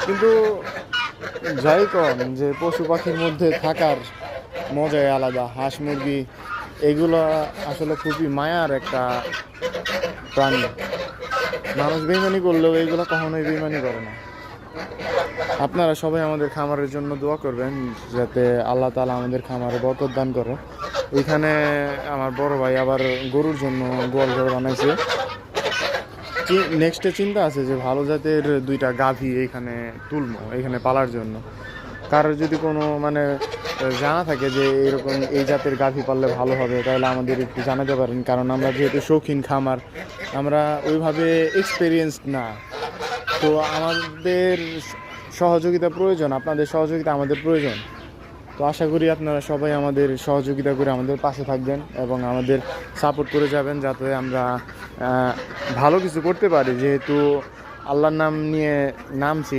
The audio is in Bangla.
কিন্তু যাই কন যে পশু পাখির মধ্যে থাকার মজাই আলাদা। হাঁস মুরগি এগুলো আসলে খুবই মায়ার একটা প্রাণী। মানুষ বেইমানি করলেও এইগুলো কখনোই বেইমানি করে না। আপনারা সবাই আমাদের খামারের জন্য দোয়া করবেন যাতে আল্লাহ তাআলা আমাদের খামারে বরকত দান করে। এখানে আমার বড় ভাই আবার গরুর জন্য গোয়াল ঘর বানাইছে। নেক্সটে চিন্তা আছে যে ভালো জাতের দুইটা গাভী এখানে তুলবো এখানে পালার জন্য। কারোর যদি কোনো মানে জানা থাকে যে এরকম এই জাতের গাভী পাললে ভালো হবে তাহলে আমাদের একটু জানাতে পারেন, কারণ আমরা যেহেতু শৌখিন খামার, আমরা ওইভাবে এক্সপেরিয়েন্সড না। তো আমাদের সহযোগিতা প্রয়োজন, আপনাদের সহযোগিতা আমাদের প্রয়োজন। তো আশা করি আপনারা সবাই আমাদের সহযোগিতা করে আমাদের পাশে থাকবেন এবং আমাদের সাপোর্ট করে যাবেন যাতে আমরা ভালো কিছু করতে পারি, যেহেতু আল্লাহর নাম নিয়ে নামছি।